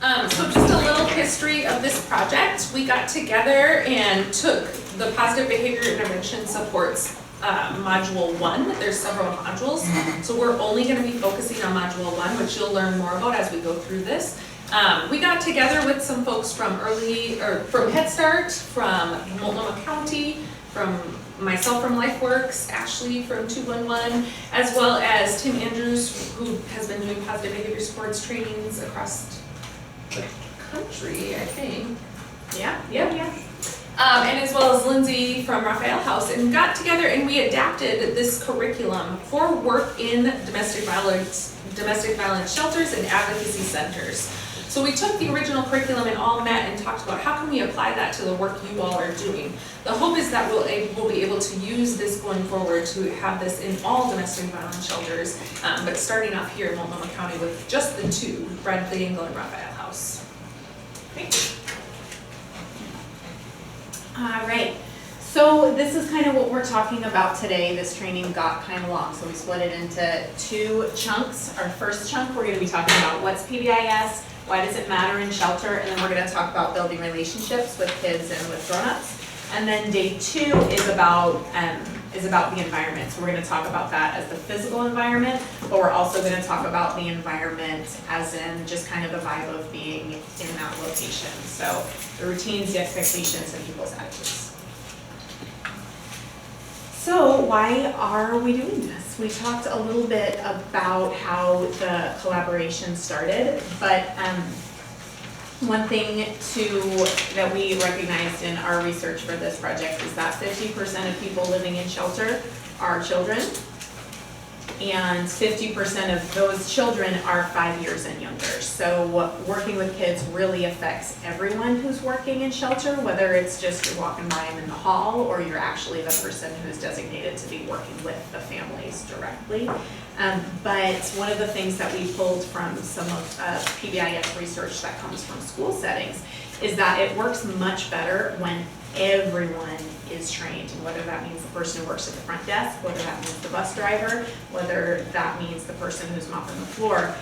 So just a little history of this project. We got together and took the positive behavior intervention supports module 1. There's several modules. So we're only going to be focusing on module 1, which you'll learn more about as we go through this. We got together with some folks from from Head Start, from Multnomah County, from myself from Lifeworks, Ashley from 211, as well as Tim Andrews, who has been doing positive behavior supports trainings across the country, I think. Yeah. And as well as Lindsey from Raphael House, and got together and we adapted this curriculum for work in domestic violence shelters and advocacy centers. So we took the original curriculum and all met and talked about how can we apply that to the work you all are doing. The hope is that we'll be able to use this going forward to have this in all domestic violence shelters, but starting off here in Multnomah County with just the 2, Bradley Engel and Raphael House. Okay. All right. So this is kind of what we're talking about today. This training got kind of long, so we split it into 2 chunks. Our first chunk, we're going to be talking about what's PBIS, why does it matter in shelter, and then we're going to talk about building relationships with kids and with grown-ups. And then day 2 is about the environment. So we're going to talk about that as the physical environment, but we're also going to talk about the environment as in just kind of the vibe of being in that location. So the routines, the expectations, and people's attitudes. So why are we doing this? We talked a little bit about how the collaboration started, but one thing that we recognized in our research for this project is that 50% of people living in shelter are children, and 50% of those children are 5 years and younger. So working with kids really affects everyone who's working in shelter, whether it's just you're walking by them in the hall or you're actually the person who's designated to be working with the families directly. But one of the things that we pulled from some of PBIS research that comes from school settings is that it works much better when everyone is trained, and whether that means the person who works at the front desk, whether that means the bus driver, whether that means the person who's mopping the floor.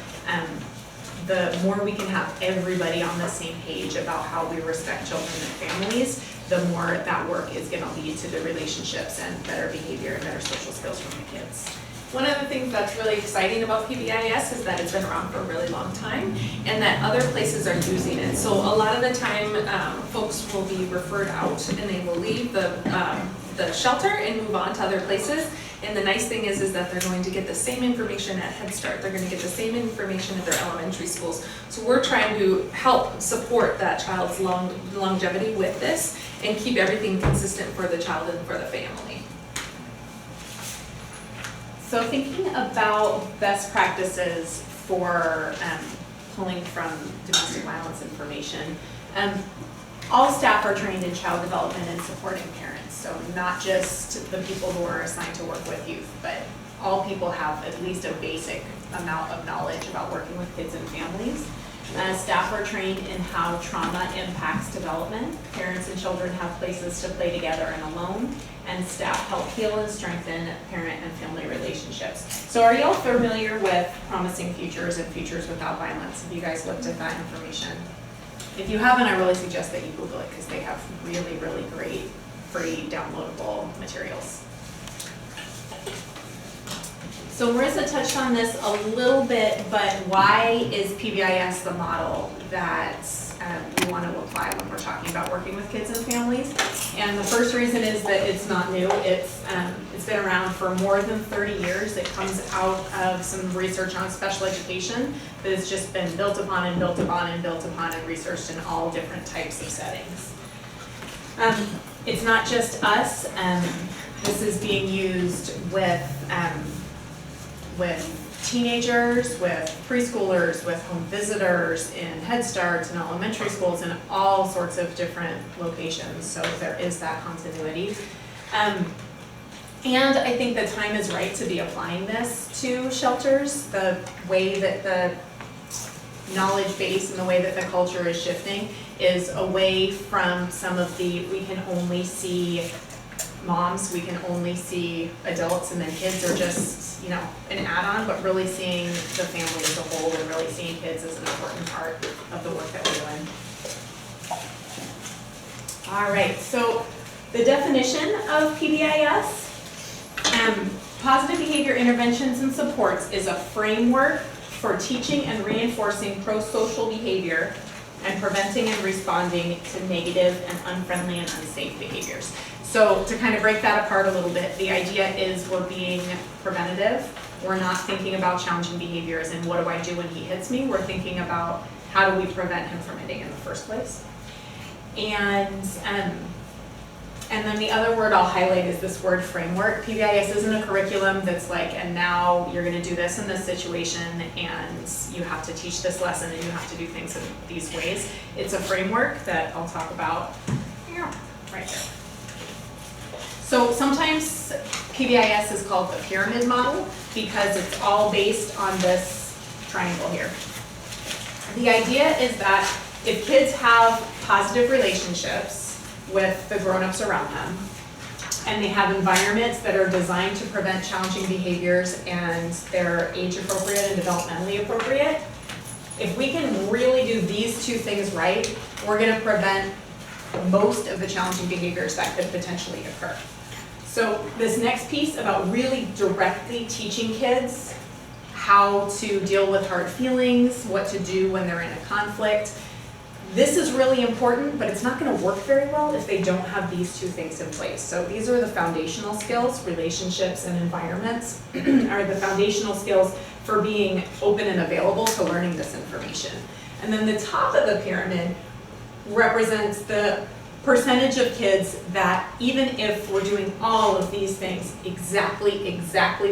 The more we can have everybody on the same page about how we respect children and families, the more that work is going to lead to the relationships and better behavior and better social skills from the kids. One of the things that's really exciting about PBIS is that it's been around for a really long time and that other places are using it. So a lot of the time folks will be referred out and they will leave the shelter and move on to other places. And the nice thing is that they're going to get the same information at Head Start. They're going to get the same information at their elementary schools. So we're trying to help support that child's longevity with this and keep everything consistent for the child and for the family. So thinking about best practices for pulling from domestic violence information, all staff are trained in child development and supporting parents. So not just the people who are assigned to work with youth, but all people have at least a basic amount of knowledge about working with kids and families. Staff are trained in how trauma impacts development. Parents and children have places to play together and alone, and staff help heal and strengthen parent and family relationships. So are y'all familiar with Promising Futures and Futures Without Violence? Have you guys looked at that information? If you haven't, I really suggest that you Google it because they have really, really great free downloadable materials. So Marisa touched on this a little bit, but why is PBIS the model that we want to apply when we're talking about working with kids and families? And the first reason is that it's not new. It's been around for more than 30 years. It comes out of some research on special education that has just been built upon and built upon and built upon and researched in all different types of settings. It's not just us. This is being used with teenagers, with preschoolers, with home visitors, in Head Starts and elementary schools, in all sorts of different locations. So there is that continuity. And I think the time is right to be applying this to shelters. The way that the knowledge base and the way that the culture is shifting is away from some of the we can only see moms, we can only see adults, and then kids are just, you know, an add-on, but really seeing the family as a whole and really seeing kids as an important part of the work that we're doing. All right, so the definition of PBIS, positive behavior interventions and supports is a framework for teaching and reinforcing pro-social behavior and preventing and responding to negative and unfriendly and unsafe behaviors. So to kind of break that apart a little bit, the idea is we're being preventative. We're not thinking about challenging behaviors and what do I do when he hits me. We're thinking about how do we prevent him from hitting in the first place. And then the other word I'll highlight is this word framework. PBIS isn't a curriculum that's like, and now you're gonna do this in this situation and you have to teach this lesson and you have to do things in these ways. It's a framework that I'll talk about right there. So sometimes PBIS is called the pyramid model because it's all based on this triangle here. The idea is that if kids have positive relationships with the grown-ups around them, and they have environments that are designed to prevent challenging behaviors and they're age appropriate and developmentally appropriate, if we can really do these two things right, we're gonna prevent most of the challenging behaviors that could potentially occur. So this next piece about really directly teaching kids how to deal with hard feelings, what to do when they're in a conflict, this is really important, but it's not going to work very well if they don't have these two things in place. So these are the foundational skills, relationships and environments, are the foundational skills for being open and available to learning this information. And then the top of the pyramid represents the percentage of kids that even if we're doing all of these things exactly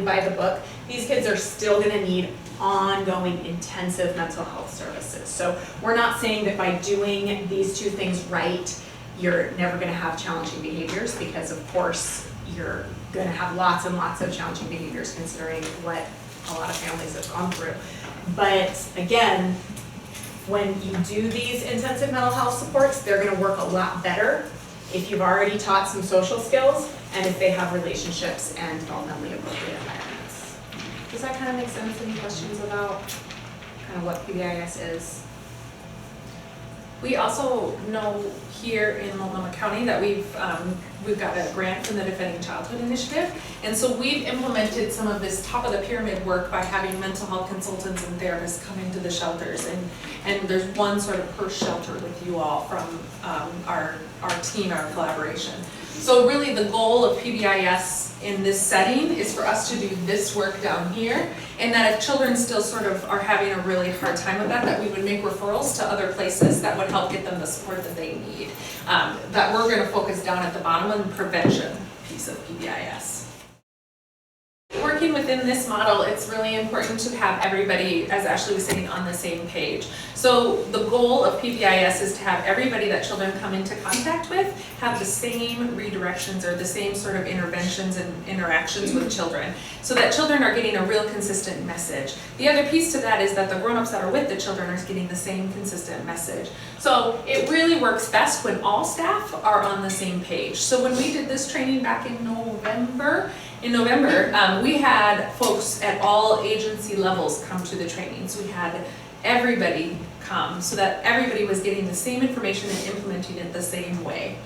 by the book, these kids are still going to need ongoing intensive mental health services. So we're not saying that by doing these two things right, you're never going to have challenging behaviors, because of course you're going to have lots and lots of challenging behaviors considering what a lot of families have gone through. But again, when you do these intensive mental health supports, they're going to work a lot better if you've already taught some social skills and if they have relationships and developmentally appropriate environments. Does that kind of make sense? Any questions about kind of what PBIS is? We also know here in Multnomah County that we've got a grant from the Defending Childhood initiative, and so we've implemented some of this top of the pyramid work by having mental health consultants and therapists come into the shelters, and there's one sort of per shelter with you all from our team, our collaboration. So really the goal of PBIS in this setting is for us to do this work down here, and that if children still sort of are having a really hard time with that we would make referrals to other places that would help get them the support that they need. That we're going to focus down at the bottom on the prevention piece of PBIS. Working within this model, it's really important to have everybody, as Ashley was saying, on the same page. So the goal of PBIS is to have everybody that children come into contact with have the same redirections or the same sort of interventions and interactions with children, so that children are getting a real consistent message. The other piece to that is that the grown-ups that are with the children are getting the same consistent message. So it really works best when all staff are on the same page. So when we did this training back in November, we had folks at all agency levels come to the trainings. We had everybody come so that everybody was getting the same information and implementing it the same way.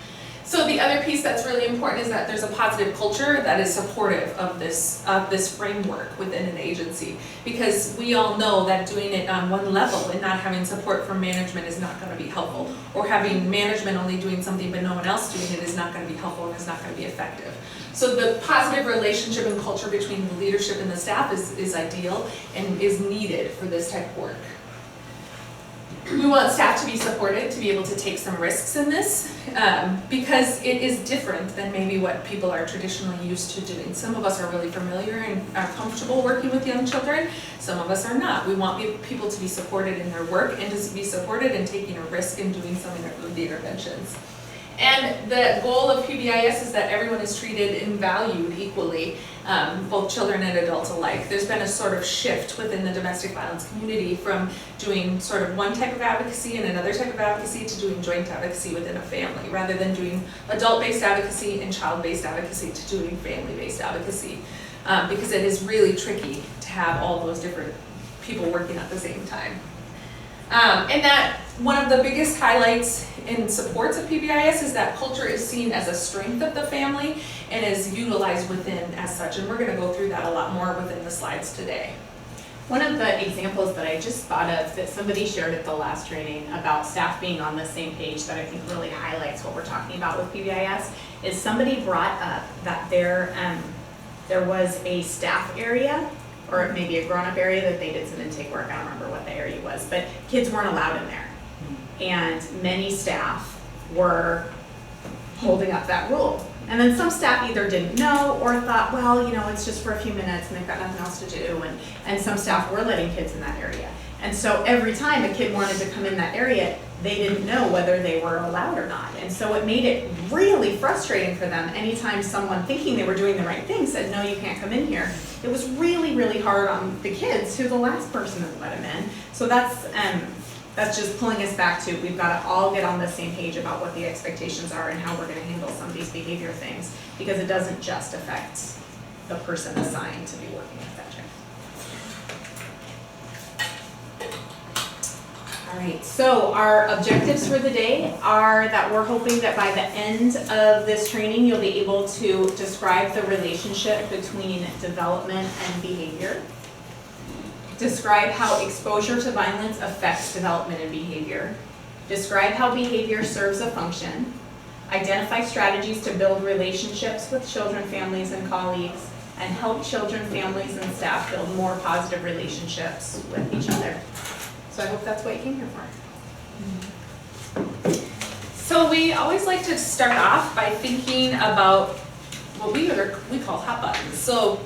So the other piece that's really important is that there's a positive culture that is supportive of this framework within an agency, because we all know that doing it on one level and not having support from management is not going to be helpful, or having management only doing something but no one else doing it is not going to be helpful and is not going to be effective. So the positive relationship and culture between the leadership and the staff is ideal and is needed for this type of work. We want staff to be supported, to be able to take some risks in this, because it is different than maybe what people are traditionally used to doing. Some of us are really familiar and are comfortable working with young children. Some of us are not. We want people to be supported in their work and to be supported in taking a risk and doing some of the interventions. And the goal of PBIS is that everyone is treated and valued equally, both children and adults alike. There's been a sort of shift within the domestic violence community from doing sort of one type of advocacy and another type of advocacy to doing joint advocacy within a family, rather than doing adult-based advocacy and child-based advocacy to doing family-based advocacy. Because it is really tricky to have all those different people working at the same time. And that one of the biggest highlights in supports of PBIS is that culture is seen as a strength of the family and is utilized within as such. And we're going to go through that a lot more within the slides today. One of the examples that I just thought of that somebody shared at the last training about staff being on the same page that I think really highlights what we're talking about with PBIS is somebody brought up that there was a staff area, or maybe a grown-up area that they did some intake work. I don't remember what the area was, but kids weren't allowed in there. And many staff were holding up that rule. And then some staff either didn't know or thought, well, you know, it's just for a few minutes and they've got nothing else to do. And some staff were letting kids in that area. And so every time a kid wanted to come in that area, they didn't know whether they were allowed or not. And so it made it really frustrating for them anytime someone thinking they were doing the right thing said, no, you can't come in here. It was really, really hard on the kids who the last person had let them in. So that's just pulling us back to, we've got to all get on the same page about what the expectations are and how we're going to handle some of these behavior things, because it doesn't just affect the person assigned to be working with that child. All right, so our objectives for the day are that we're hoping that by the end of this training, you'll be able to describe the relationship between development and behavior. Describe how exposure to violence affects development and behavior. Describe how behavior serves a function. Identify strategies to build relationships with children, families, and colleagues, and help children, families, and staff build more positive relationships with each other. So I hope that's what you came here for. So we always like to start off by thinking about what we call hot buttons. So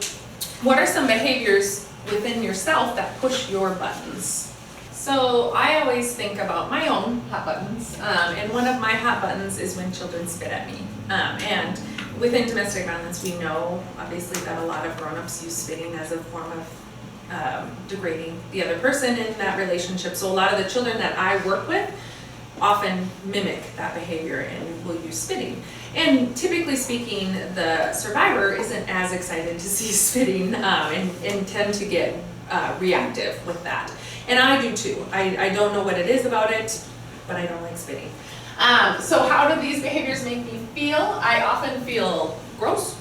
what are some behaviors within yourself that push your buttons? So I always think about my own hot buttons, and one of my hot buttons is when children spit at me. And within domestic violence, we know obviously that a lot of grown-ups use spitting as a form of degrading the other person in that relationship. So a lot of the children that I work with often mimic that behavior and will use spitting. And typically speaking, the survivor isn't as excited to see spitting and tend to get reactive with that. And I do too. I don't know what it is about it, but I don't like spitting. So how do these behaviors make me feel? I often feel gross.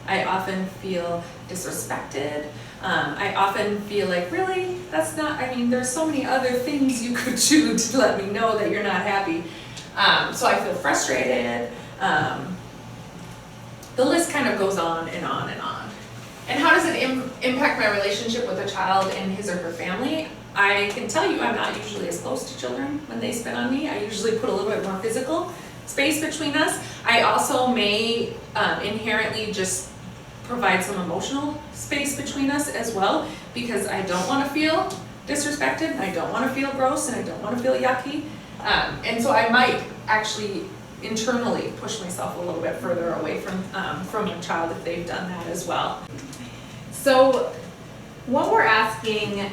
I often feel disrespected. I often feel like, really? That's not, I mean, there's so many other things you could do to let me know that you're not happy. So I feel frustrated. The list kind of goes on and on and on. And how does it impact my relationship with a child and his or her family? I can tell you I'm not usually as close to children when they spit on me. I usually put a little bit more physical space between us. I also may inherently just provide some emotional space between us as well, because I don't want to feel disrespected, and I don't want to feel gross, and I don't want to feel yucky. And so I might actually internally push myself a little bit further away from a child if they've done that as well. So what we're asking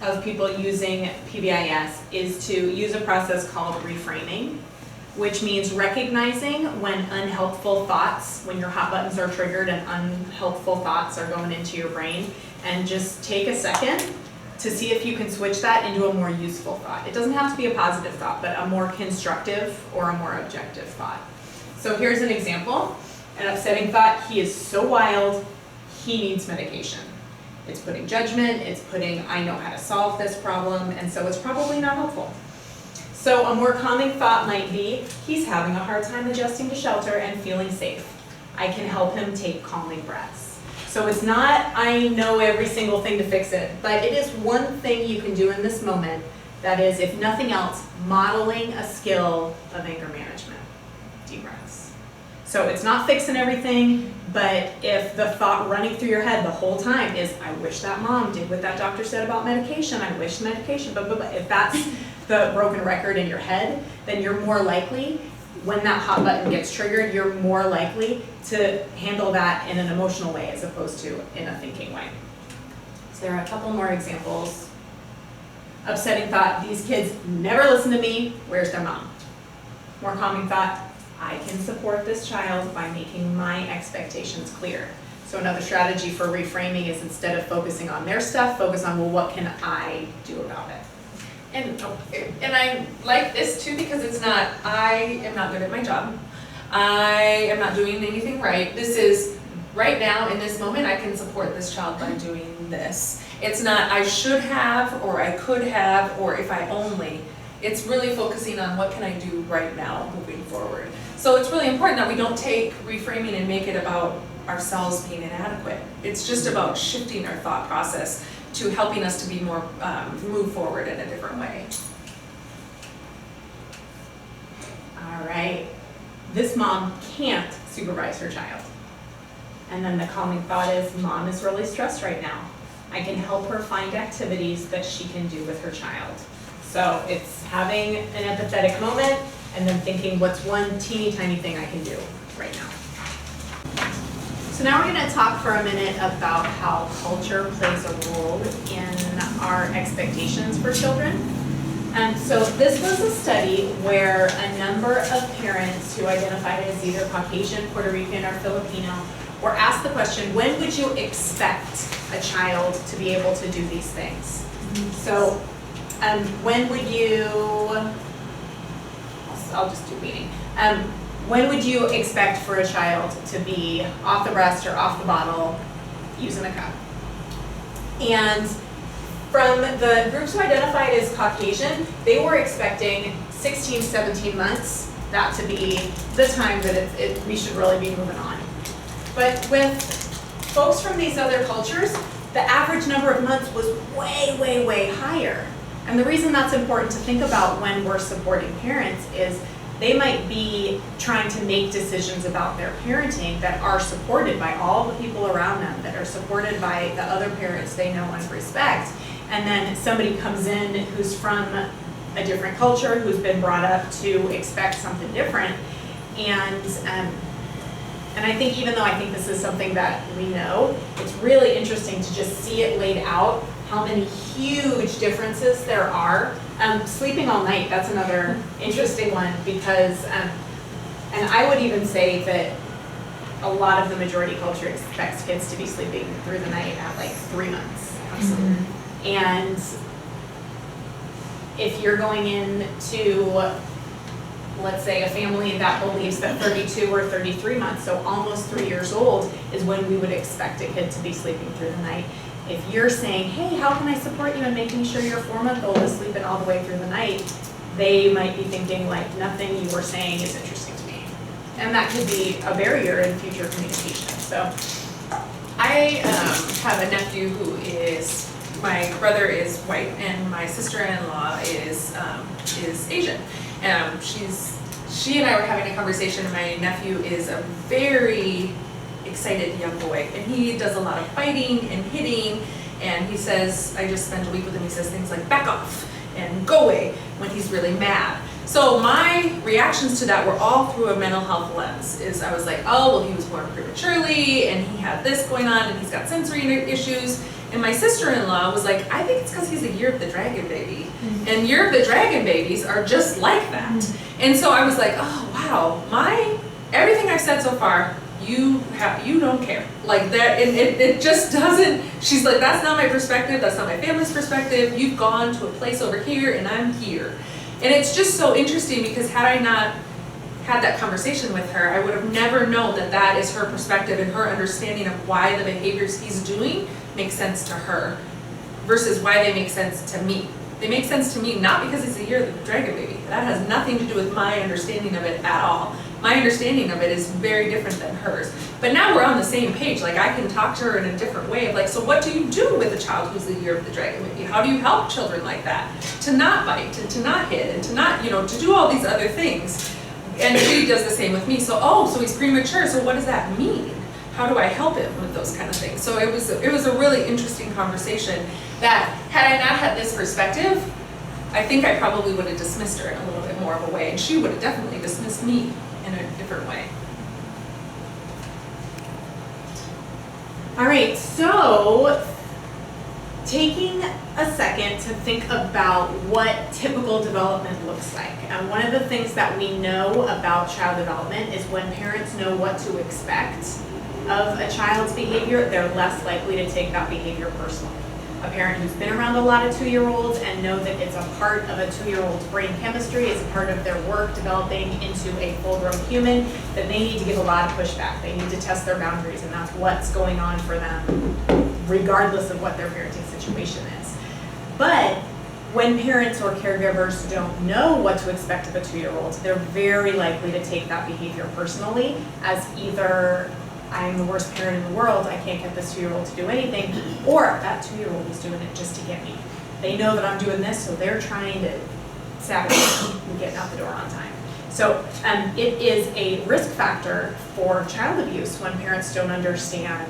of people using PBIS is to use a process called reframing, which means recognizing when unhelpful thoughts, when your hot buttons are triggered and unhelpful thoughts are going into your brain, and just take a second to see if you can switch that into a more useful thought. It doesn't have to be a positive thought, but a more constructive or a more objective thought. So here's an example. An upsetting thought: he is so wild, he needs medication. It's putting judgment, it's putting, I know how to solve this problem, and so it's probably not helpful. So a more calming thought might be, he's having a hard time adjusting to shelter and feeling safe. I can help him take calming breaths. So it's not, I know every single thing to fix it, but it is one thing you can do in this moment that is, if nothing else, modeling a skill of anger management. Deep breaths. So it's not fixing everything, but if the thought running through your head the whole time is, I wish that mom did what that doctor said about medication, I wish medication, but if that's the broken record in your head, then you're more likely when that hot button gets triggered, you're more likely to handle that in an emotional way as opposed to in a thinking way. So there are a couple more examples. Upsetting thought, these kids never listen to me, where's their mom? More calming thought, I can support this child by making my expectations clear. So another strategy for reframing is instead of focusing on their stuff, focus on, well, what can I do about it? And I like this too because it's not, I am not good at my job. I am not doing anything right. This is, right now in this moment, I can support this child by doing this. It's not, I should have, or I could have, or if I only. It's really focusing on what can I do right now moving forward. So it's really important that we don't take reframing and make it about ourselves being inadequate. It's just about shifting our thought process to helping us to be more, move forward in a different way. All right, this mom can't supervise her child. And then the calming thought is, mom is really stressed right now. I can help her find activities that she can do with her child. So it's having an empathetic moment and then thinking, what's one teeny tiny thing I can do right now? So now we're going to talk for a minute about how culture plays a role in our expectations for children. And so this was a study where a number of parents who identified as either Caucasian, Puerto Rican, or Filipino were asked the question, when would you expect a child to be able to do these things? So when would you, I'll just do meaning. When would you expect for a child to be off the breast or off the bottle using a cup? And from the groups who identified as Caucasian, they were expecting 16, 17 months, that to be the time that we should really be moving on. But with folks from these other cultures, the average number of months was way, way, way higher. And the reason that's important to think about when we're supporting parents is they might be trying to make decisions about their parenting that are supported by all the people around them, that are supported by the other parents they know and respect. And then somebody comes in who's from a different culture, who's been brought up to expect something different. And I think even though I think this is something that we know, it's really interesting to just see it laid out, how many huge differences there are. Sleeping all night, that's another interesting one because, and I would even say that a lot of the majority culture expects kids to be sleeping through the night at like 3 months. Mm-hmm. And if you're going into, let's say, a family that believes that 32 or 33 months, so almost 3 years old, is when we would expect a kid to be sleeping through the night. If you're saying, hey, how can I support you in making sure your 4-month-old is sleeping all the way through the night, they might be thinking, like, nothing you were saying is interesting to me. And that could be a barrier in future communication. So I have a nephew who is, my brother is white and my sister-in-law is Asian. She and I were having a conversation, and my nephew is a very excited young boy, and he does a lot of fighting and hitting, and he says, I just spent a week with him, he says things like back off and go away when he's really mad. So my reactions to that were all through a mental health lens. I was like, oh, well, he was born prematurely and he had this going on and he's got sensory issues. And my sister-in-law was like, I think it's because he's a Year of the Dragon baby. Mm-hmm. And Year of the Dragon babies are just like that. Mm-hmm. And so I was like, oh wow, everything I've said so far, you don't care. Like that, it just doesn't, she's like, that's not my perspective, that's not my family's perspective, you've gone to a place over here and I'm here. And it's just so interesting because had I not had that conversation with her, I would have never known that that is her perspective and her understanding of why the behaviors he's doing make sense to her versus why they make sense to me. They make sense to me not because he's a Year of the Dragon baby. That has nothing to do with my understanding of it at all. My understanding of it is very different than hers. But now we're on the same page. Like I can talk to her in a different way of like, so what do you do with a child who's the Year of the Dragon baby? How do you help children like that? To not bite and to not hit and to not, to do all these other things. And she does the same with me. So he's premature, so what does that mean? How do I help him with those kind of things? So it was a really interesting conversation that had I not had this perspective, I think I probably would have dismissed her in a little bit more of a way, and she would have definitely dismissed me in a different way. All right, so taking a second to think about what typical development looks like. And one of the things that we know about child development is when parents know what to expect of a child's behavior, they're less likely to take that behavior personally. A parent who's been around a lot of 2-year-olds and know that it's a part of a 2-year-old's brain chemistry, it's a part of their work developing into a full-grown human, that they need to give a lot of pushback. They need to test their boundaries, and that's what's going on for them, regardless of what their parenting situation is. But when parents or caregivers don't know what to expect of a 2-year-old, they're very likely to take that behavior personally as either I'm the worst parent in the world, I can't get this 2-year-old to do anything, or that 2-year-old is doing it just to get me. They know that I'm doing this, so they're trying to sabotage me getting out the door on time. So it is a risk factor for child abuse when parents don't understand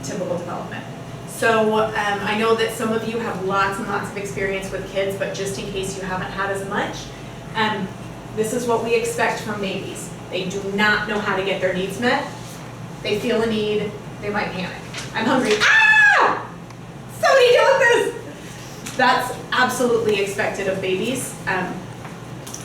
typical development. So I know that some of you have lots and lots of experience with kids, but just in case you haven't had as much, this is what we expect from babies. They do not know how to get their needs met. They feel a need, they might panic. I'm hungry, ah! Somebody deal with this! That's absolutely expected of babies.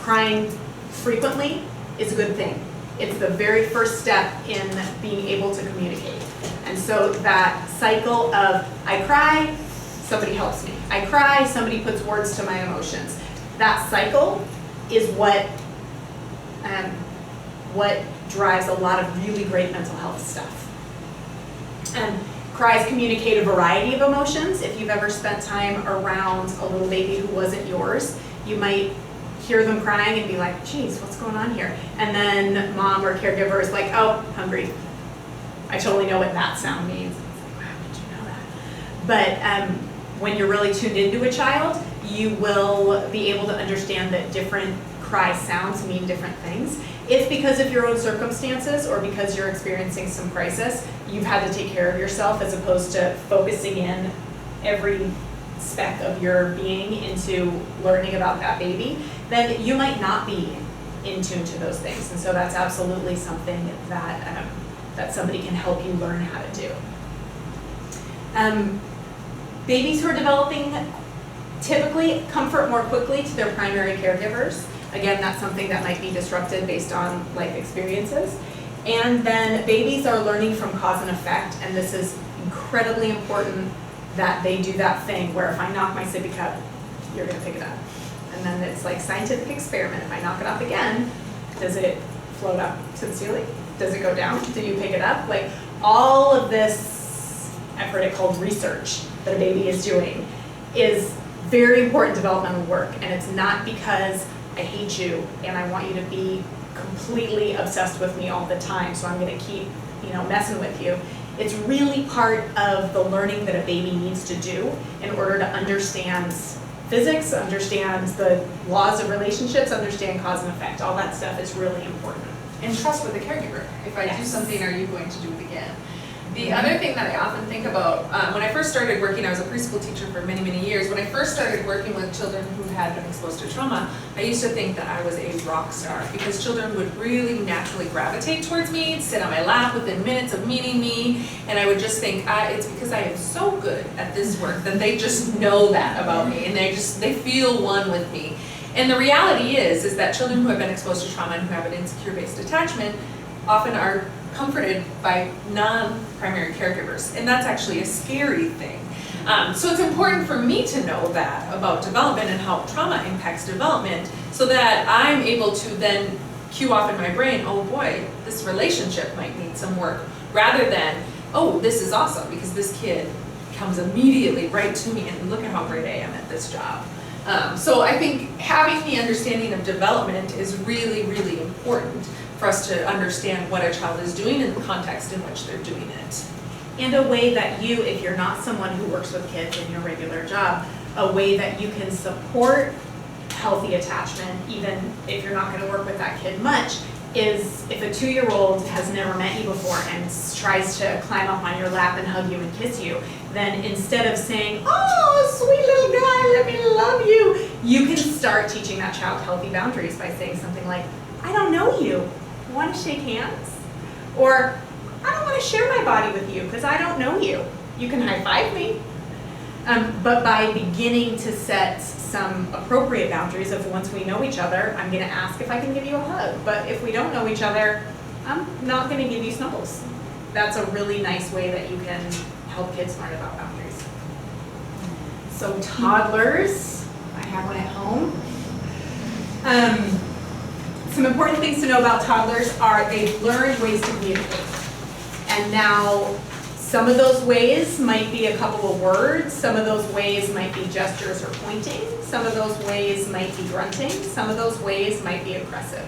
Crying frequently is a good thing. It's the very first step in being able to communicate. And so that cycle of I cry, somebody helps me. I cry, somebody puts words to my emotions. That cycle is what drives a lot of really great mental health stuff. Cries communicate a variety of emotions. If you've ever spent time around a little baby who wasn't yours, you might hear them crying and be like, geez, what's going on here? And then mom or caregiver is like, oh, hungry. I totally know what that sound means. It's like, wow, did you know that? But when you're really tuned into a child, you will be able to understand that different cry sounds mean different things. If because of your own circumstances or because you're experiencing some crisis, you've had to take care of yourself as opposed to focusing in every speck of your being into learning about that baby, then you might not be in tune to those things. And so that's absolutely something that, that somebody can help you learn how to do. Babies who are developing typically comfort more quickly to their primary caregivers. Again, that's something that might be disrupted based on life experiences. And then babies are learning from cause and effect, and this is incredibly important that they do that thing where if I knock my sippy cup, you're gonna pick it up. And then it's like scientific experiment. If I knock it up again, does it float up to the ceiling? Does it go down? Do you pick it up? Like all of this effort called research that a baby is doing is very important developmental work, and it's not because I hate you and I want you to be completely obsessed with me all the time, so I'm gonna keep, messing with you. It's really part of the learning that a baby needs to do in order to understand physics, understand the laws of relationships, understand cause and effect. All that stuff is really important. And trust with the caregiver. If I do something, are you going to do it again? The other thing that I often think about, when I first started working, I was a preschool teacher for many, many years. When I first started working with children who had been exposed to trauma, I used to think that I was a rock star because children would really naturally gravitate towards me, sit on my lap within minutes of meeting me, and I would just think, it's because I am so good at this work that they just know that about me, and they feel one with me. And the reality is that children who have been exposed to trauma and who have an insecure-based attachment often are comforted by non-primary caregivers, and that's actually a scary thing. So it's important for me to know that about development and how trauma impacts development so that I'm able to then cue off in my brain, oh boy, this relationship might need some work, rather than, oh, this is awesome because this kid comes immediately right to me and look at how great I am at this job. So I think having the understanding of development is really, really important for us to understand what a child is doing in the context in which they're doing it. And a way that you, if you're not someone who works with kids in your regular job, a way that you can support healthy attachment, even if you're not going to work with that kid much, is if a 2-year-old has never met you before and tries to climb up on your lap and hug you and kiss you, then instead of saying, oh, sweet little guy, let me love you, you can start teaching that child healthy boundaries by saying something like, I don't know you, want to shake hands? Or, I don't want to share my body with you because I don't know you. You can high five me. But by beginning to set some appropriate boundaries of once we know each other, I'm going to ask if I can give you a hug. But if we don't know each other, I'm not going to give you snuggles. That's a really nice way that you can help kids learn about boundaries. So toddlers, I have one at home. Some important things to know about toddlers are they've learned ways to communicate. And now some of those ways might be a couple of words, some of those ways might be gestures or pointing, some of those ways might be grunting, some of those ways might be aggressive.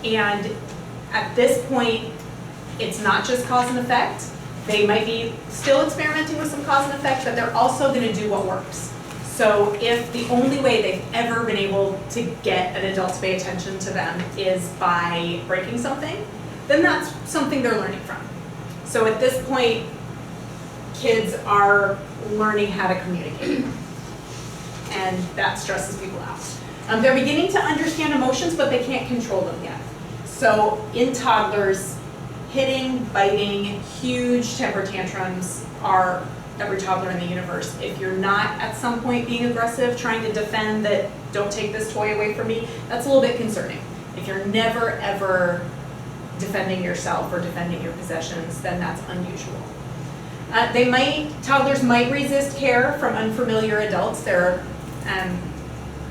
And at this point, it's not just cause and effect. They might be still experimenting with some cause and effect, but they're also going to do what works. So if the only way they've ever been able to get an adult to pay attention to them is by breaking something, then that's something they're learning from. So at this point, kids are learning how to communicate, and that stresses people out. They're beginning to understand emotions, but they can't control them yet. So in toddlers, hitting, biting, huge temper tantrums are every toddler in the universe. If you're not at some point being aggressive, trying to defend that, don't take this toy away from me, that's a little bit concerning. If you're never ever defending yourself or defending your possessions, then that's unusual. Toddlers might resist care from unfamiliar adults.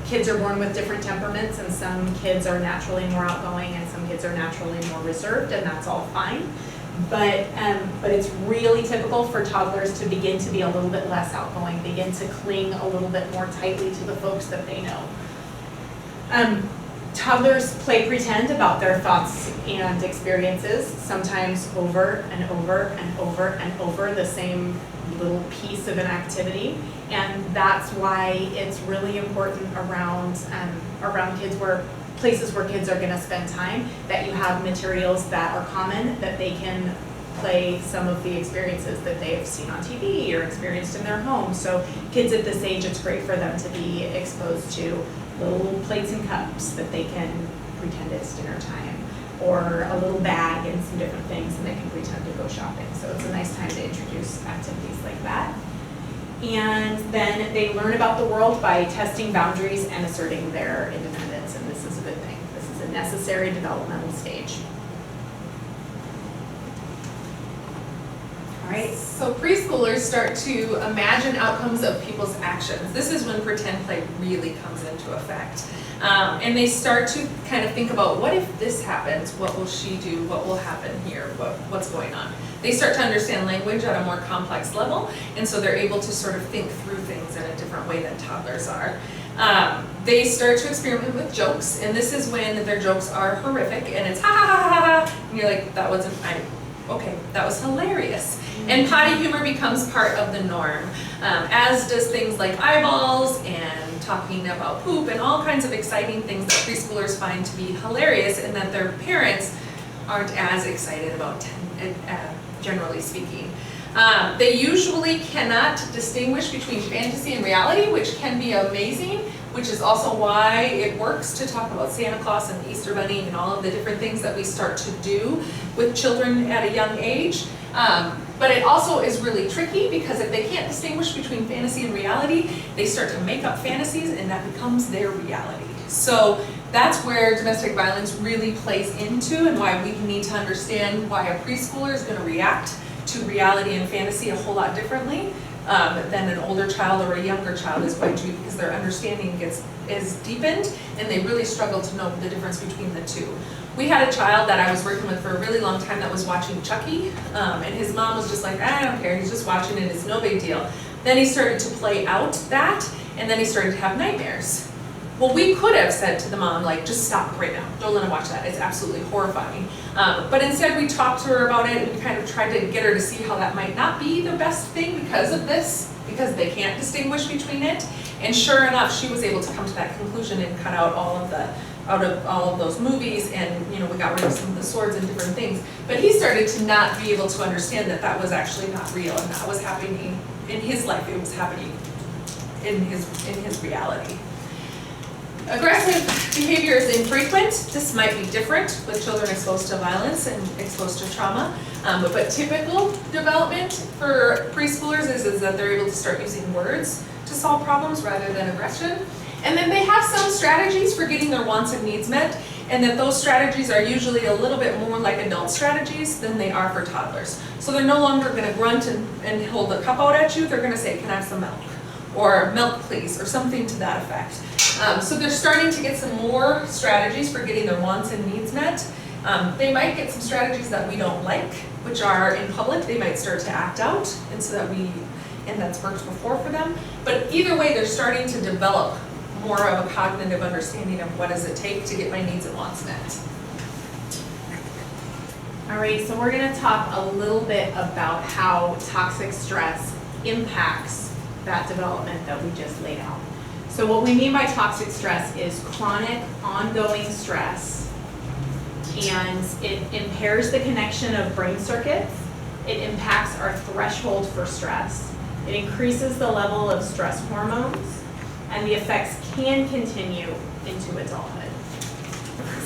Kids are born with different temperaments, and some kids are naturally more outgoing and some kids are naturally more reserved, and that's all fine. But it's really typical for toddlers to begin to be a little bit less outgoing, begin to cling a little bit more tightly to the folks that they know. Toddlers play pretend about their thoughts and experiences, sometimes over and over and over and over the same little piece of an activity. And that's why it's really important around kids, places where kids are going to spend time, that you have materials that are common, that they can play some of the experiences that they've seen on TV or experienced in their home. So kids at this age, it's great for them to be exposed to little plates and cups that they can pretend it's dinner time, or a little bag and some different things, and they can pretend to go shopping. So it's a nice time to introduce activities like that. And then they learn about the world by testing boundaries and asserting their independence, and this is a good thing. This is a necessary developmental stage. All right. So preschoolers start to imagine outcomes of people's actions. This is when pretend play really comes into effect. And they start to kind of think about, what if this happens? What will she do? What will happen here? What's going on? They start to understand language at a more complex level, and so they're able to sort of think through things in a different way than toddlers are. They start to experiment with jokes, and this is when their jokes are horrific, and it's ha ha ha ha ha, and you're like, that wasn't, okay, that was hilarious. And potty humor becomes part of the norm, as does things like eyeballs and talking about poop and all kinds of exciting things that preschoolers find to be hilarious and that their parents aren't as excited about, generally speaking. They usually cannot distinguish between fantasy and reality, which can be amazing, which is also why it works to talk about Santa Claus and the Easter Bunny and all of the different things that we start to do with children at a young age. But it also is really tricky, because if they can't distinguish between fantasy and reality, they start to make up fantasies, and that becomes their reality. So that's where domestic violence really plays into, and why we need to understand why a preschooler is going to react to reality and fantasy a whole lot differently than an older child or a younger child is going to, because their understanding is deepened, and they really struggle to know the difference between the two. We had a child that I was working with for a really long time that was watching Chucky, and his mom was just like, I don't care, he's just watching it, it's no big deal. Then he started to play out that, and then he started to have nightmares. Well, we could have said to the mom, like, just stop right now, don't let him watch that, it's absolutely horrifying. But instead we talked to her about it, and we kind of tried to get her to see how that might not be the best thing because of this, because they can't distinguish between it. And sure enough, she was able to come to that conclusion and cut out all of those movies, and we got rid of some of the swords and different things. But he started to not be able to understand that that was actually not real, and that was happening in his life. It was happening in his reality. Aggressive behavior is infrequent. This might be different with children exposed to violence and exposed to trauma. But typical development for preschoolers is that they're able to start using words to solve problems rather than aggression. And then they have some strategies for getting their wants and needs met, and that those strategies are usually a little bit more like adult strategies than they are for toddlers. So they're no longer gonna grunt and hold the cup out at you, they're gonna say, can I have some milk? Or milk please, or something to that effect. So they're starting to get some more strategies for getting their wants and needs met. They might get some strategies that we don't like, which are in public, they might start to act out, and that's worked before for them. But either way, they're starting to develop more of a cognitive understanding of what does it take to get my needs and wants met. All right, so we're gonna talk a little bit about how toxic stress impacts that development that we just laid out. So what we mean by toxic stress is chronic, ongoing stress, and it impairs the connection of brain circuits, it impacts our threshold for stress, it increases the level of stress hormones, and the effects can continue into adulthood.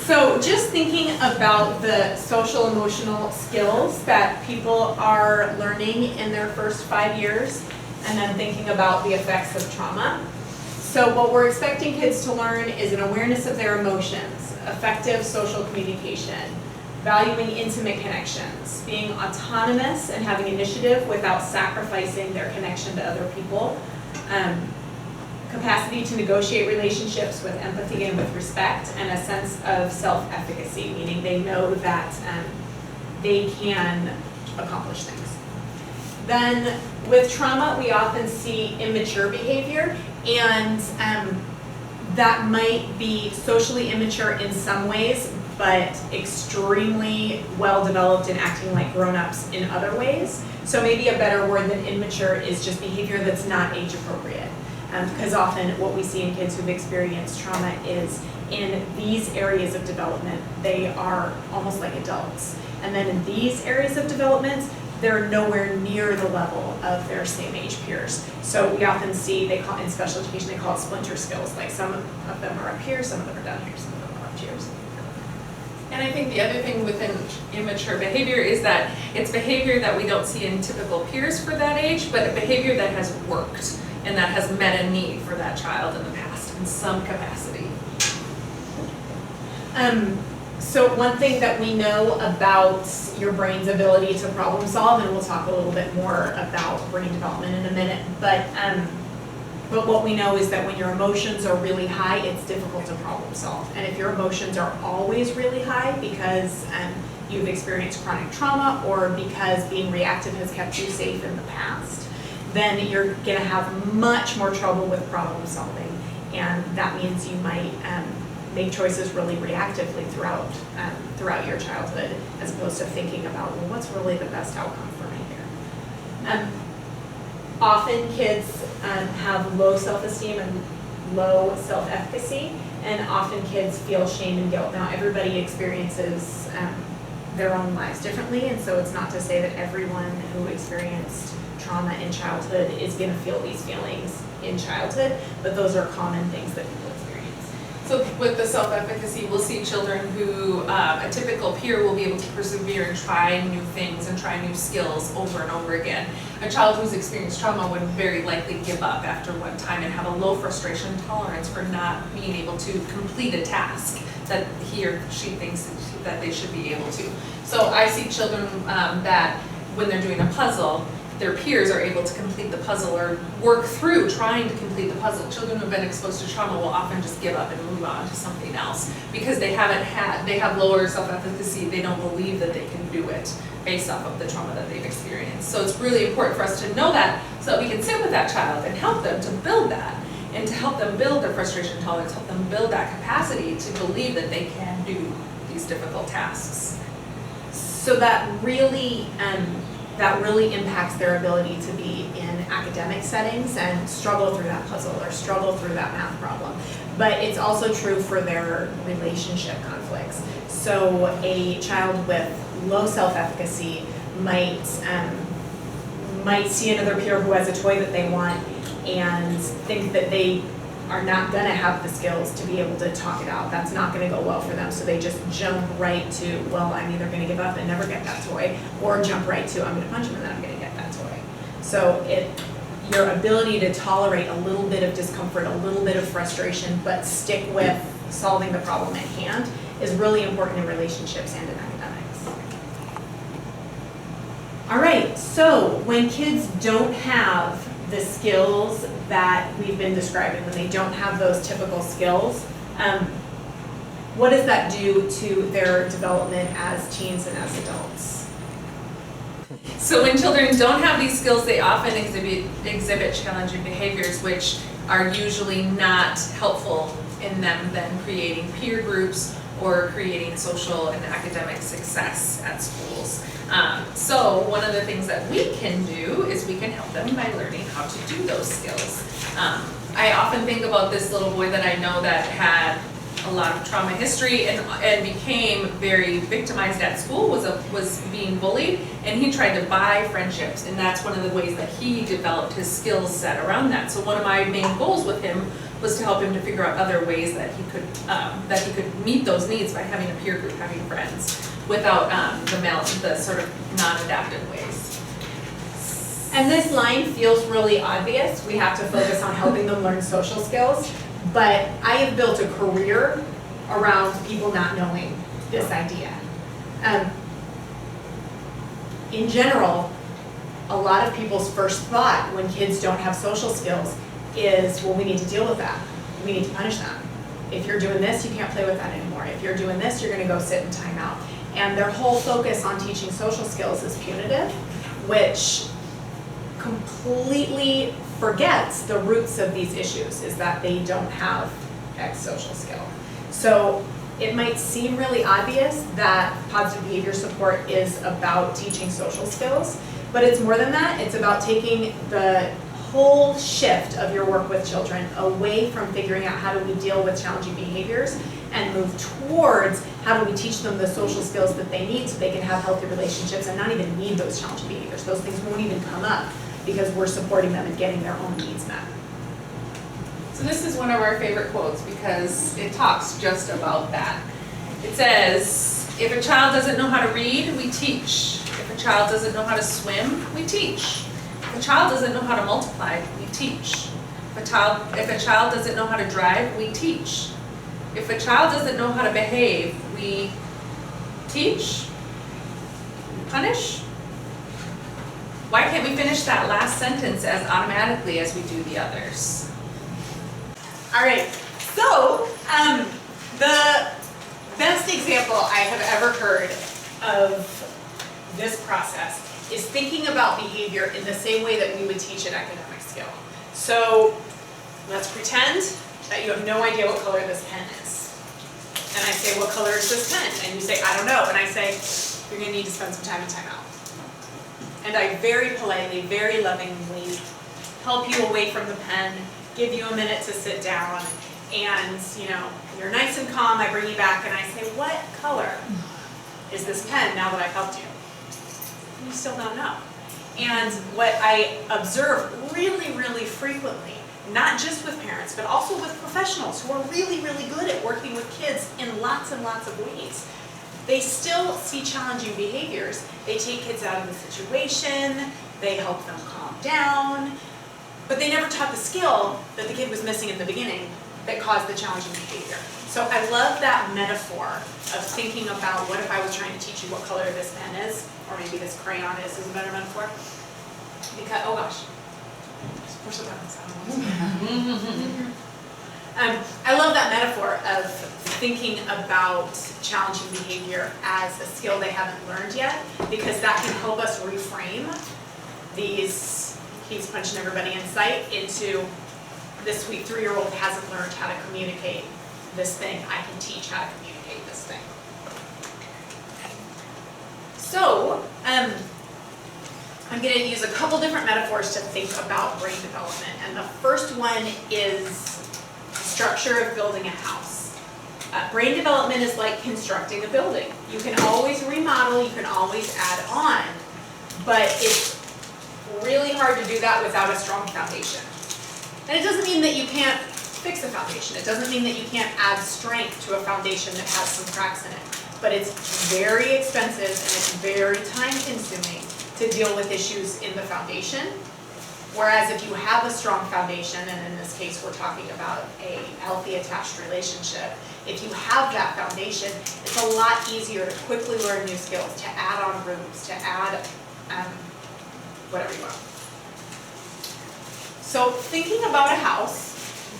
So just thinking about the social emotional skills that people are learning in their first 5 years, and then thinking about the effects of trauma. So what we're expecting kids to learn is an awareness of their emotions, effective social communication, valuing intimate connections, being autonomous and having initiative without sacrificing their connection to other people, capacity to negotiate relationships with empathy and with respect, and a sense of self-efficacy, meaning they know that they can accomplish things. Then with trauma, we often see immature behavior, and that might be socially immature in some ways, but extremely well-developed in acting like grown-ups in other ways. So maybe a better word than immature is just behavior that's not age-appropriate. Because often what we see in kids who've experienced trauma is in these areas of development, they are almost like adults. And then in these areas of development, they're nowhere near the level of their same age peers. So we often see, in special education, they call it splinter skills. Like some of them are up here, some of them are down here, some of them are up here. And I think the other thing within immature behavior is that it's behavior that we don't see in typical peers for that age, but a behavior that has worked and that has met a need for that child in the past in some capacity. So one thing that we know about your brain's ability to problem solve, and we'll talk a little bit more about brain development in a minute, but what we know is that when your emotions are really high, it's difficult to problem solve. And if your emotions are always really high because you've experienced chronic trauma or because being reactive has kept you safe in the past, then you're gonna have much more trouble with problem solving. And that means you might make choices really reactively throughout your childhood, as opposed to thinking about, well, what's really the best outcome for me here? Often kids have low self-esteem and low self-efficacy, and often kids feel shame and guilt. Now, everybody experiences their own lives differently, and so it's not to say that everyone who experienced trauma in childhood is going to feel these feelings in childhood, but those are common things that people experience. So with the self-efficacy, we'll see children who, a typical peer will be able to persevere and try new things and try new skills over and over again. A child who's experienced trauma would very likely give up after one time and have a low frustration tolerance for not being able to complete a task that he or she thinks that they should be able to. So I see children that when they're doing a puzzle, their peers are able to complete the puzzle or work through trying to complete the puzzle. Children who have been exposed to trauma will often just give up and move on to something else because they have lower self-efficacy, they don't believe that they can do it based off of the trauma that they've experienced. So it's really important for us to know that so that we can sit with that child and help them to build that and to help them build their frustration tolerance, help them build that capacity to believe that they can do these difficult tasks. So that really impacts their ability to be in academic settings and struggle through that puzzle or struggle through that math problem. But it's also true for their relationship conflicts. So a child with low self-efficacy might see another peer who has a toy that they want and think that they are not gonna have the skills to be able to talk it out. That's not gonna go well for them, so they just jump right to, well, I'm either gonna give up and never get that toy, or jump right to, I'm gonna punch him and then I'm gonna get that toy. So your ability to tolerate a little bit of discomfort, a little bit of frustration, but stick with solving the problem at hand is really important in relationships and in academics. All right, so when kids don't have the skills that we've been describing, when they don't have those typical skills, what does that do to their development as teens and as adults? So when children don't have these skills, they often exhibit challenging behaviors, which are usually not helpful in them then creating peer groups or creating social and academic success at schools. So one of the things that we can do is we can help them by learning how to do those skills. I often think about this little boy that I know that had a lot of trauma history and became very victimized at school, was being bullied, and he tried to buy friendships, and that's one of the ways that he developed his skill set around that. So one of my main goals with him was to help him to figure out other ways that he could meet those needs by having a peer group, having friends, without the sort of non-adaptive ways. And this line feels really obvious. We have to focus on helping them learn social skills, but I have built a career around people not knowing this idea. In general, a lot of people's first thought when kids don't have social skills is, well, we need to deal with that. We need to punish them. If you're doing this, you can't play with that anymore. If you're doing this, you're gonna go sit in timeout. And their whole focus on teaching social skills is punitive, which completely forgets the roots of these issues, is that they don't have X social skill. So it might seem really obvious that positive behavior support is about teaching social skills, but it's more than that. It's about taking the whole shift of your work with children away from figuring out how do we deal with challenging behaviors and move towards how do we teach them the social skills that they need so they can have healthy relationships and not even need those challenging behaviors. Those things won't even come up because we're supporting them in getting their own needs met. So this is one of our favorite quotes because it talks just about that. It says, if a child doesn't know how to read, we teach. If a child doesn't know how to swim, we teach. If a child doesn't know how to multiply, we teach. If a child doesn't know how to drive, we teach. If a child doesn't know how to behave, we teach, punish. Why can't we finish that last sentence as automatically as we do the others? All right, so the best example I have ever heard of this process is thinking about behavior in the same way that we would teach an academic skill. So let's pretend that you have no idea what color this pen is. And I say, what color is this pen? And you say, I don't know. And I say, you're gonna need to spend some time in timeout. And I very politely, very lovingly help you away from the pen, give you a minute to sit down, and you're nice and calm. I bring you back and I say, what color is this pen now that I've helped you? And you still don't know. And what I observe really, really frequently, not just with parents, but also with professionals who are really, really good at working with kids in lots and lots of ways, they still see challenging behaviors. They take kids out of the situation, they help them calm down, but they never taught the skill that the kid was missing in the beginning that caused the challenging behavior. So I love that metaphor of thinking about what if I was trying to teach you what color this pen is, or maybe this crayon is a better metaphor. Because, oh gosh, just push the buttons. I love that metaphor of thinking about challenging behavior as a skill they haven't learned yet, because that can help us reframe these, he's punching everybody in sight, into this sweet 3-year-old hasn't learned how to communicate this thing. I can teach how to communicate this thing. So, I'm going to use a couple different metaphors to think about brain development. And the first one is the structure of building a house. Brain development is like constructing a building. You can always remodel, you can always add on, but it's really hard to do that without a strong foundation. And it doesn't mean that you can't fix a foundation. It doesn't mean that you can't add strength to a foundation that has some cracks in it. But it's very expensive and it's very time consuming to deal with issues in the foundation. Whereas if you have a strong foundation, and in this case we're talking about a healthy attached relationship, if you have that foundation, it's a lot easier to quickly learn new skills, to add on rooms, to add whatever you want. So thinking about a house,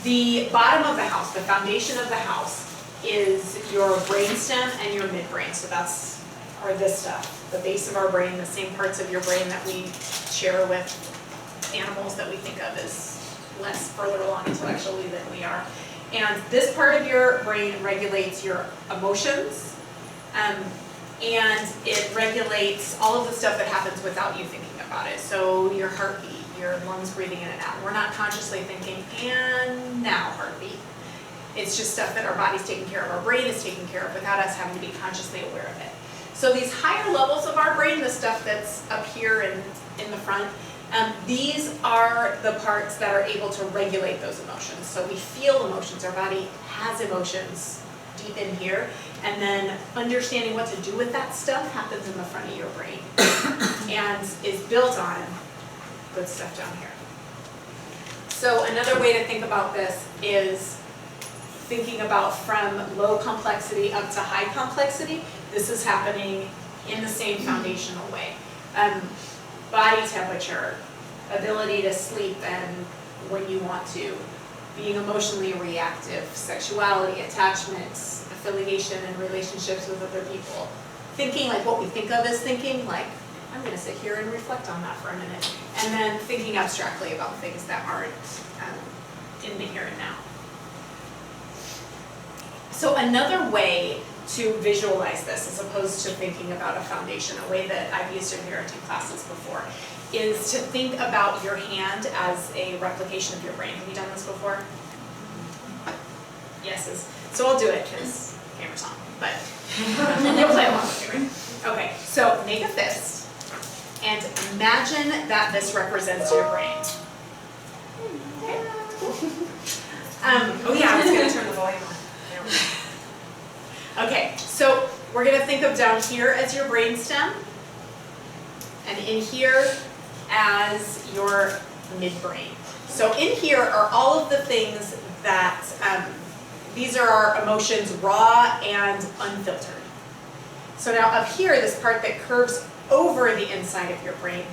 the bottom of the house, the foundation of the house, is your brainstem and your midbrain. So that's this stuff, the base of our brain, the same parts of your brain that we share with animals that we think of as less further along intellectually than we are. And this part of your brain regulates your emotions, and it regulates all of the stuff that happens without you thinking about it. So your heartbeat, your lungs breathing in and out. We're not consciously thinking, and now heartbeat. It's just stuff that our body's taking care of, our brain is taking care of without us having to be consciously aware of it. So these higher levels of our brain, the stuff that's up here and in the front, these are the parts that are able to regulate those emotions. So we feel emotions, our body has emotions deep in here, and then understanding what to do with that stuff happens in the front of your brain and is built on good stuff down here. So another way to think about this is thinking about from low complexity up to high complexity. This is happening in the same foundational way. Body temperature, ability to sleep and when you want to, being emotionally reactive, sexuality, attachments, affiliation and relationships with other people. Thinking like what we think of as thinking, like I'm going to sit here and reflect on that for a minute. And then thinking abstractly about things that aren't in the here and now. So another way to visualize this, as opposed to thinking about a foundation, a way that I've used in parenting classes before, is to think about your hand as a replication of your brain. Have you done this before? Yes. So I'll do it because the camera's on, but you'll play along with me, right? Okay, so make a fist and imagine that this represents your brain. Okay. Oh yeah, I was going to turn the volume on. Okay, so we're going to think of down here as your brainstem, and in here as your midbrain. So in here are all of the things that, these are our emotions, raw and unfiltered. So now up here, this part that curves over the inside of your brain,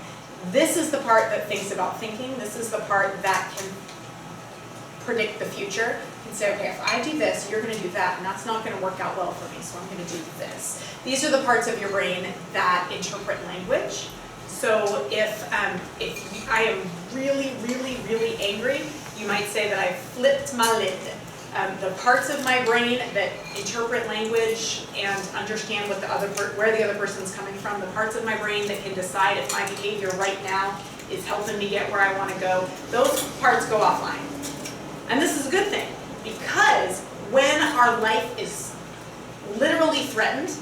this is the part that thinks about thinking. This is the part that can predict the future. And say, okay, if I do this, you're going to do that, and that's not going to work out well for me, so I'm going to do this. These are the parts of your brain that interpret language. So if I am really, really, really angry, you might say that I flipped my lid. The parts of my brain that interpret language and understand what where the other person's coming from, the parts of my brain that can decide if my behavior right now is helping me get where I want to go, those parts go offline. And this is a good thing, because when our life is literally threatened,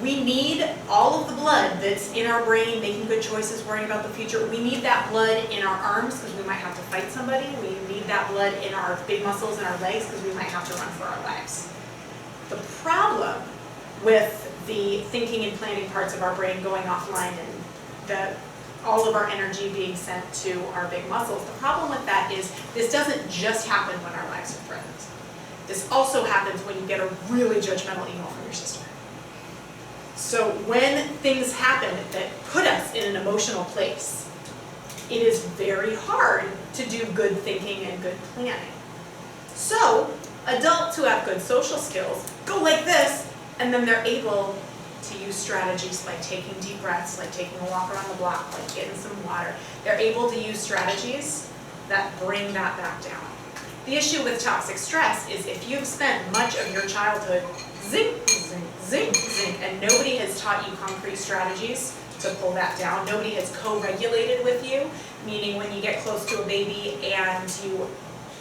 we need all of the blood that's in our brain, making good choices, worrying about the future. We need that blood in our arms because we might have to fight somebody. We need that blood in our big muscles in our legs because we might have to run for our lives. The problem with the thinking and planning parts of our brain going offline and all of our energy being sent to our big muscles, the problem with that is this doesn't just happen when our lives are threatened. This also happens when you get a really judgmental email from your sister. So when things happen that put us in an emotional place, it is very hard to do good thinking and good planning. So adults who have good social skills go like this, and then they're able to use strategies like taking deep breaths, like taking a walk around the block, like getting some water. They're able to use strategies that bring that back down. The issue with toxic stress is if you've spent much of your childhood zing, zing, zing, zing, and nobody has taught you concrete strategies to pull that down, nobody has co-regulated with you, meaning when you get close to a baby and you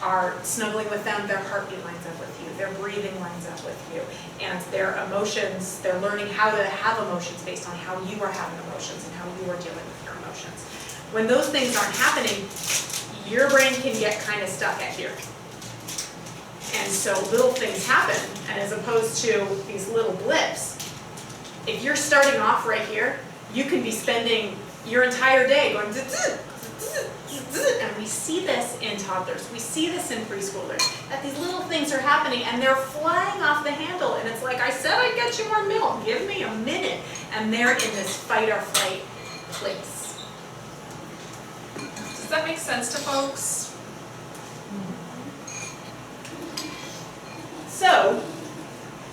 are snuggling with them, their heartbeat lines up with you, their breathing lines up with you, and their emotions, they're learning how to have emotions based on how you are having emotions and how you are dealing with your emotions. When those things aren't happening, your brain can get kind of stuck at here. And so little things happen, and as opposed to these little blips, if you're starting off right here, you could be spending your entire day going and we see this in toddlers, we see this in preschoolers, that these little things are happening and they're flying off the handle, and it's like, I said I'd get you more milk, give me a minute, and they're in this fight or flight place. Does that make sense to folks? So,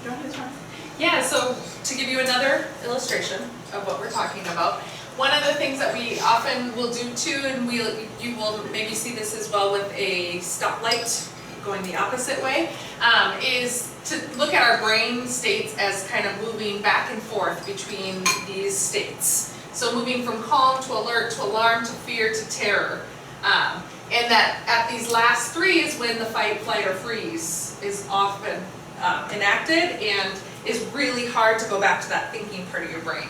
go ahead, John. Yeah, so to give you another illustration of what we're talking about, one of the things that we often will do too, and you will maybe see this as well with a stoplight going the opposite way, is to look at our brain states as kind of moving back and forth between these states. So moving from calm to alert to alarm to fear to terror. And that at these last three is when the fight, flight, or freeze is often enacted and is really hard to go back to that thinking part of your brain.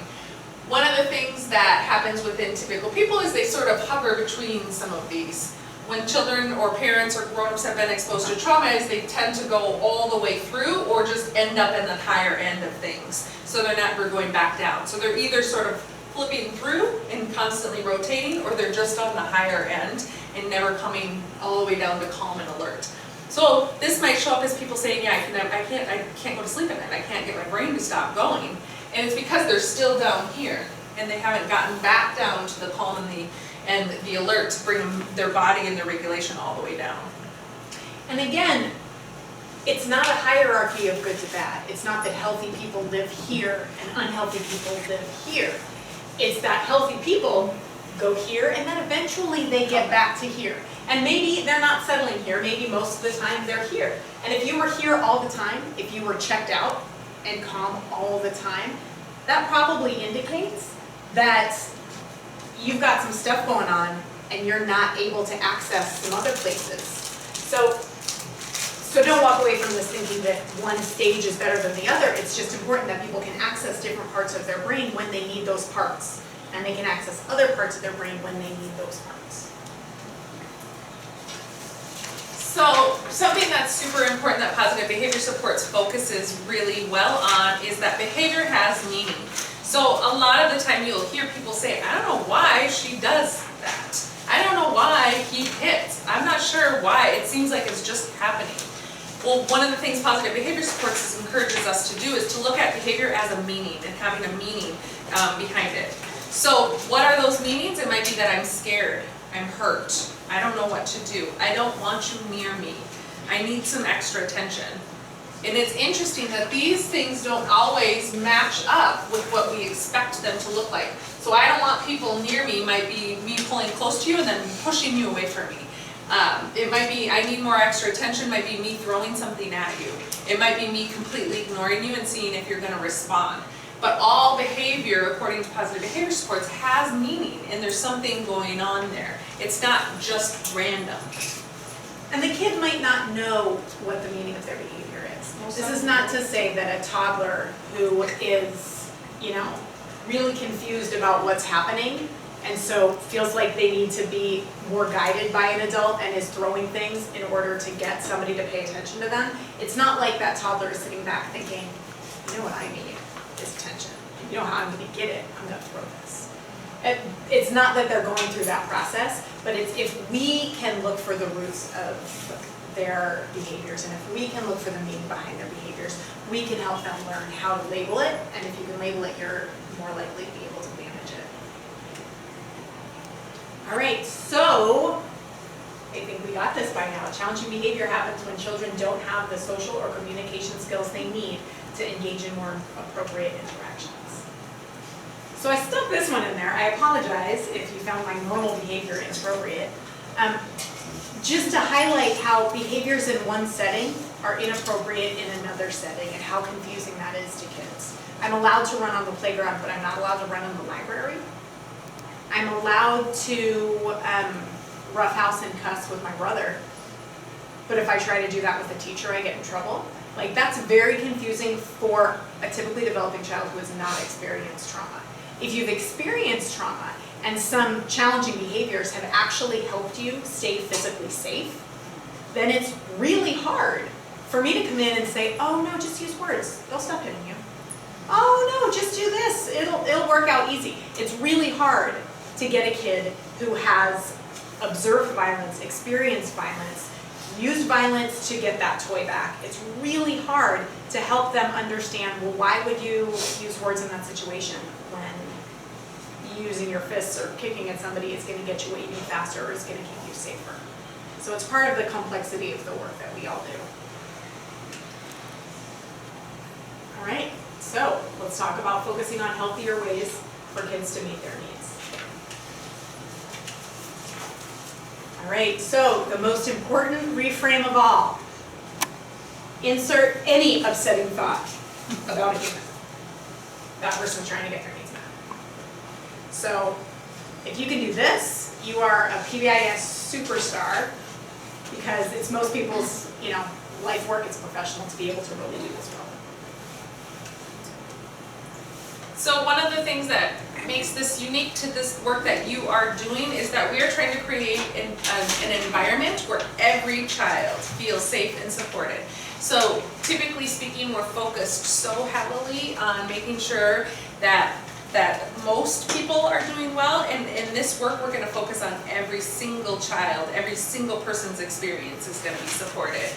One of the things that happens within typical people is they sort of hover between some of these. When children or parents or grown-ups have been exposed to trauma, is they tend to go all the way through or just end up in the higher end of things. So they're never going back down. So they're either sort of flipping through and constantly rotating, or they're just on the higher end and never coming all the way down to calm and alert. So this might show up as people saying, yeah, I can't go to sleep at night, I can't get my brain to stop going. And it's because they're still down here and they haven't gotten back down to the calm and the alert to bring their body and their regulation all the way down. And again, it's not a hierarchy of good to bad. It's not that healthy people live here and unhealthy people live here. It's that healthy people go here and then eventually they get back to here. And maybe they're not settling here, maybe most of the time they're here. And if you were here all the time, if you were checked out and calm all the time, that probably indicates that you've got some stuff going on and you're not able to access some other places. So don't walk away from this thinking that one stage is better than the other. It's just important that people can access different parts of their brain when they need those parts. And they can access other parts of their brain when they need those parts. So something that's super important that positive behavior supports focuses really well on is that behavior has meaning. So a lot of the time you'll hear people say, I don't know why she does that. I don't know why he hits. I'm not sure why. It seems like it's just happening. Well, one of the things positive behavior supports encourages us to do is to look at behavior as a meaning and having a meaning behind it. So what are those meanings? It might be that I'm scared, I'm hurt, I don't know what to do, I don't want you near me, I need some extra attention. And it's interesting that these things don't always match up with what we expect them to look like. So I don't want people near me might be me pulling close to you and then pushing you away from me. It might be I need more extra attention, might be me throwing something at you. It might be me completely ignoring you and seeing if you're going to respond. But all behavior, according to positive behavior supports, has meaning and there's something going on there. It's not just random. And the kid might not know what the meaning of their behavior is. This is not to say that a toddler who is, really confused about what's happening and so feels like they need to be more guided by an adult and is throwing things in order to get somebody to pay attention to them. It's not like that toddler is sitting back thinking, you know what I need is attention. You know how I'm going to get it? I'm going to throw this. It's not that they're going through that process, but it's if we can look for the roots of their behaviors and if we can look for the meaning behind their behaviors, we can help them learn how to label it, and if you can label it, you're more likely to be able to manage it. All right, so I think we got this by now. Challenging behavior happens when children don't have the social or communication skills they need to engage in more appropriate interactions. So I stuck this one in there. I apologize if you found my normal behavior inappropriate. Just to highlight how behaviors in one setting are inappropriate in another setting and how confusing that is to kids. I'm allowed to run on the playground, but I'm not allowed to run in the library. I'm allowed to roughhouse and cuss with my brother, but if I try to do that with a teacher, I get in trouble. Like, that's very confusing for a typically developing child who has not experienced trauma. If you've experienced trauma and some challenging behaviors have actually helped you stay physically safe, then it's really hard for me to come in and say, oh no, just use words, they'll stop hitting you. Oh no, just do this, it'll work out easy. It's really hard to get a kid who has observed violence, experienced violence, used violence to get that toy back. It's really hard to help them understand, well, why would you use words in that situation when using your fists or kicking at somebody is going to get you what you need faster or is going to keep you safer. So it's part of the complexity of the work that we all do. All right, so let's talk about focusing on healthier ways for kids to meet their needs. All right, so the most important reframe of all. Insert any upsetting thought about a human. That person's trying to get their needs met. So if you can do this, you are a PBIS superstar, because it's most people's, life work. It's professional to be able to really do this well. So one of the things that makes this unique to this work that you are doing is that we are trying to create an environment where every child feels safe and supported. So typically speaking, we're focused so heavily on making sure that most people are doing well, and in this work we're going to focus on every single child, every single person's experience is going to be supported.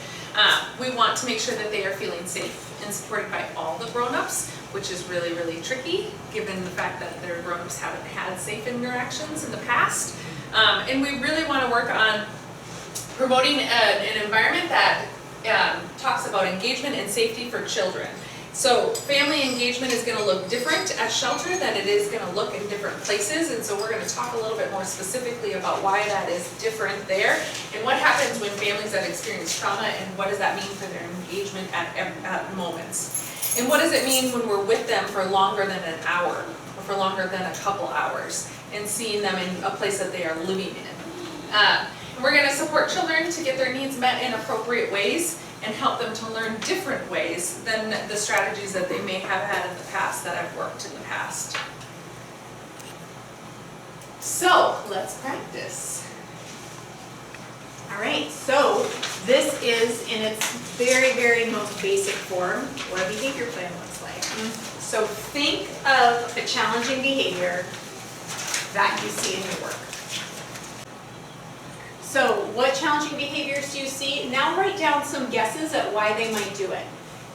We want to make sure that they are feeling safe and supported by all the grown-ups, which is really, really tricky given the fact that their grown-ups haven't had safe interactions in the past. And we really want to work on promoting an environment that talks about engagement and safety for children. So family engagement is going to look different at shelter than it is going to look in different places, and so we're going to talk a little bit more specifically about why that is different there, and what happens when families have experienced trauma, and what does that mean for their engagement at moments. And what does it mean when we're with them for longer than an hour, or for longer than a couple hours, and seeing them in a place that they are living in. And we're going to support children to get their needs met in appropriate ways, and help them to learn different ways than the strategies that they may have had in the past that have worked in the past. So let's practice. All right, so this is in its very, very most basic form what a behavior plan looks like. So think of a challenging behavior that you see in your work. So what challenging behaviors do you see? Now write down some guesses at why they might do it.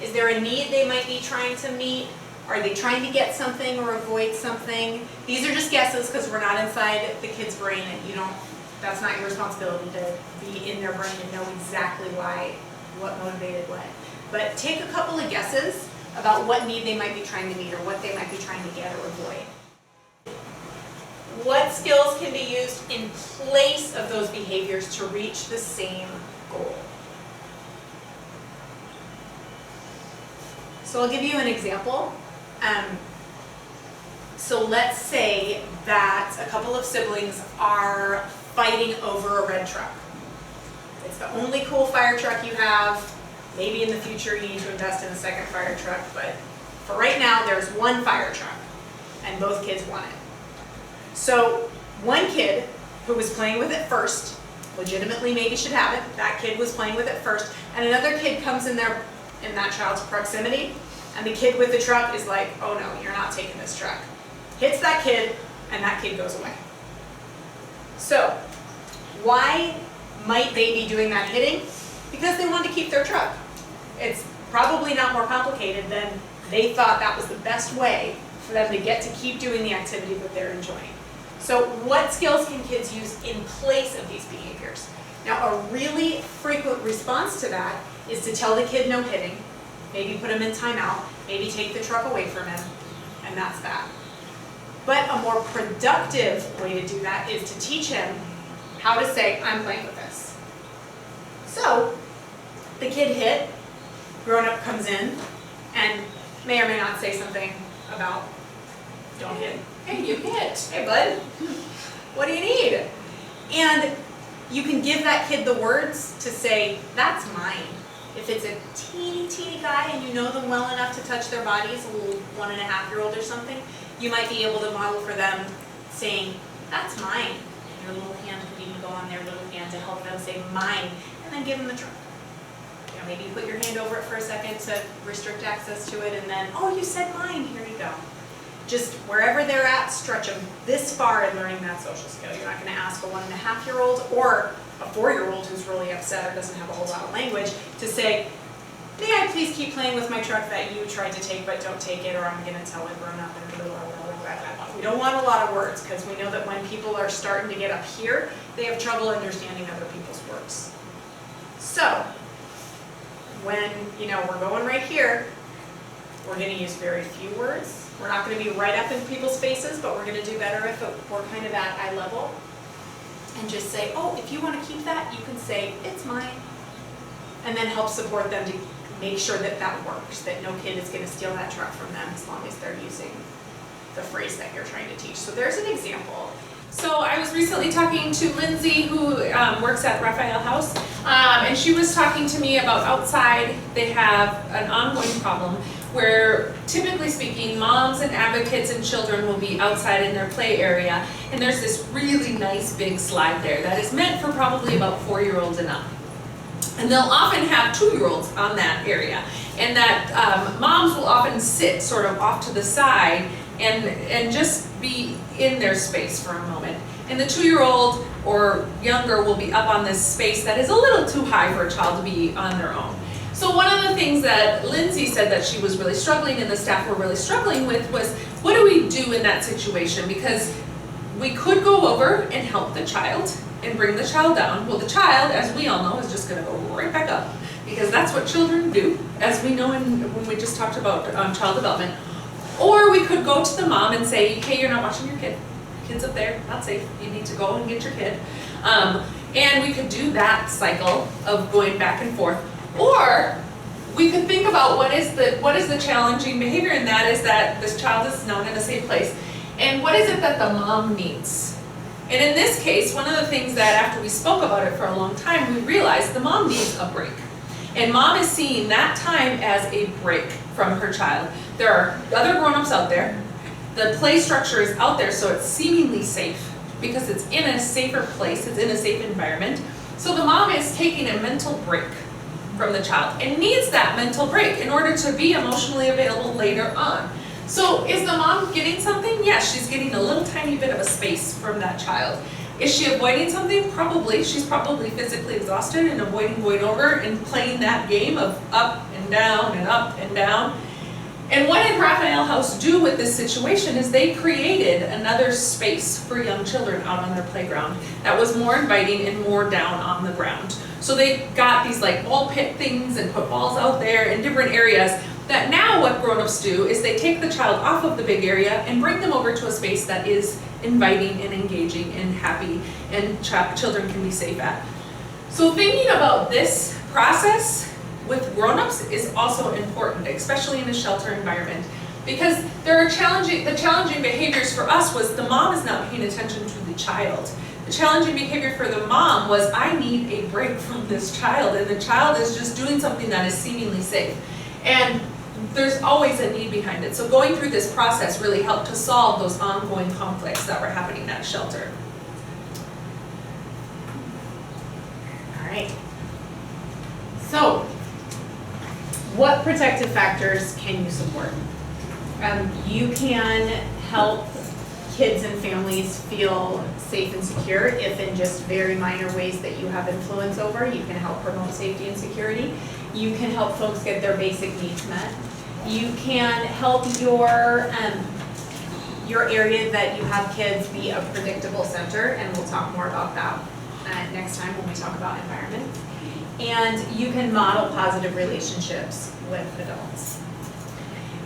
Is there a need they might be trying to meet? Are they trying to get something or avoid something? These are just guesses because we're not inside the kid's brain, and that's not your responsibility to be in their brain and know exactly why, what motivated what. But take a couple of guesses about what need they might be trying to meet or what they might be trying to get or avoid. What skills can be used in place of those behaviors to reach the same goal? So I'll give you an example. So let's say that a couple of siblings are fighting over a red truck. It's the only cool fire truck you have. Maybe in the future you need to invest in a second fire truck, but for right now there's one fire truck and both kids want it. So one kid who was playing with it first, legitimately maybe should have it, that kid was playing with it first, and another kid comes in that child's proximity, and the kid with the truck is like, oh no, you're not taking this truck. Hits that kid, and that kid goes away. So why might they be doing that hitting? Because they want to keep their truck. It's probably not more complicated than they thought that was the best way for them to get to keep doing the activity that they're enjoying. So what skills can kids use in place of these behaviors? Now a really frequent response to that is to tell the kid no hitting, maybe put him in timeout, maybe take the truck away from him, and that's that. But a more productive way to do that is to teach him how to say, I'm playing with this. So the kid hit, grown-up comes in, and may or may not say something about, don't hit. Hey, you hit. Hey, bud. What do you need? And you can give that kid the words to say, that's mine. If it's a teeny, teeny guy and you know them well enough to touch their bodies, a little 1.5-year-old or something, you might be able to model for them saying, that's mine. And your little hand could even go on their little hand to help them say mine, and then give them the truck. Yeah. maybe put your hand over it for a second to restrict access to it, and then, oh, you said mine, here you go. Just wherever they're at, stretch them this far in learning that social skill. You're not going to ask a 1.5-year-old or a 4-year-old who's really upset or doesn't have a whole lot of language to say, may I please keep playing with my truck that you tried to take but don't take it, or I'm going to tell a grown up and blah, blah, blah, blah, blah. We don't want a lot of words, because we know that when people are starting to get up here, they have trouble understanding other people's words. So, when, we're going right here, we're going to use very few words. We're not going to be right up in people's faces, but we're going to do better if we're kind of at eye level. And just say, oh, if you want to keep that, you can say, it's mine. And then help support them to make sure that that works, that no kid is going to steal that truck from them as long as they're using the phrase that you're trying to teach. So there's an example. So I was recently talking to Lindsey, who works at Raphael House, and she was talking to me about outside. They have an ongoing problem where, typically speaking, moms and advocates and children will be outside in their play area, and there's this really nice big slide there that is meant for probably about 4-year-olds and up. And they'll often have 2-year-olds on that area, and that moms will often sit sort of off to the side and just be in their space for a moment. And the 2-year-old or younger will be up on this space that is a little too high for a child to be on their own. So one of the things that Lindsey said that she was really struggling and the staff were really struggling with was, what do we do in that situation? Because we could go over and help the child and bring the child down. Well, the child, as we all know, is just going to go right back up, because that's what children do, as we know when we just talked about child development. Or we could go to the mom and say, hey, you're not watching your kid. Kid's up there, not safe. You need to go and get your kid. And we could do that cycle of going back and forth. Or we could think about what is the challenging behavior, and that is that this child is not in a safe place. And what is it that the mom needs? And in this case, one of the things that after we spoke about it for a long time, we realized the mom needs a break. And mom is seeing that time as a break from her child. There are other grown-ups out there. The play structure is out there, so it's seemingly safe because it's in a safer place, it's in a safe environment. So the mom is taking a mental break from the child and needs that mental break in order to be emotionally available later on. So is the mom getting something? Yes, she's getting a little tiny bit of a space from that child. Is she avoiding something? Probably. She's probably physically exhausted and avoiding going over and playing that game of up and down and up and down. And what did Raphael House do with this situation is they created another space for young children out on their playground that was more inviting and more down on the ground. So they got these like ball pit things and put balls out there in different areas that now what grown-ups do is they take the child off of the big area and bring them over to a space that is inviting and engaging and happy and children can be safe at. So thinking about this process with grown-ups is also important, especially in a shelter environment, because the challenging behaviors for us was the mom is not paying attention to the child. The challenging behavior for the mom was, I need a break from this child, and the child is just doing something that is seemingly safe. And there's always a need behind it. So going through this process really helped to solve those ongoing conflicts that were happening at shelter. All right. So, what protective factors can you support? You can help kids and families feel safe and secure if in just very minor ways that you have influence over. You can help promote safety and security. You can help folks get their basic needs met. You can help your area that you have kids be a predictable center, and we'll talk more about that next time when we talk about environment. And you can model positive relationships with adults.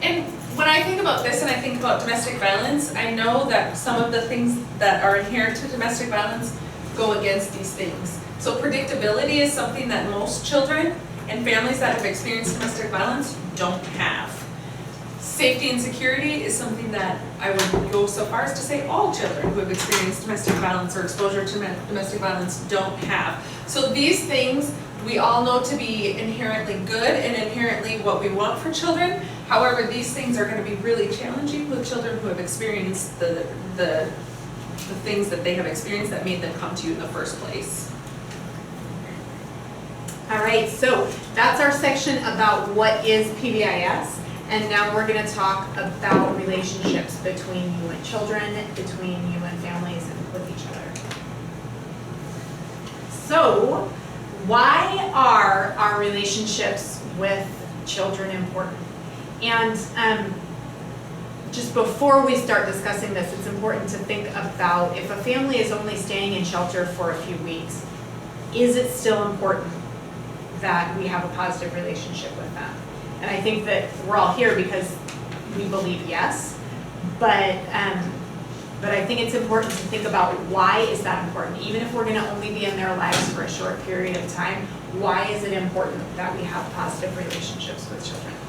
And when I think about this and I think about domestic violence, I know that some of the things that are inherent to domestic violence go against these things. So predictability is something that most children and families that have experienced domestic violence don't have. Safety and security is something that I would go so far as to say all children who have experienced domestic violence or exposure to domestic violence don't have. So these things we all know to be inherently good and inherently what we want for children. However, these things are going to be really challenging with children who have experienced the things that they have experienced that made them come to you in the first place. All right, so that's our section about what is PBIS. And now we're gonna talk about relationships between you and children, between you and families, and with each other. So, why are our relationships with children important? And just before we start discussing this, it's important to think about if a family is only staying in shelter for a few weeks, is it still important that we have a positive relationship with them? And I think that we're all here because we believe yes, but I think it's important to think about why is that important? Even if we're gonna only be in their lives for a short period of time, why is it important that we have positive relationships with children?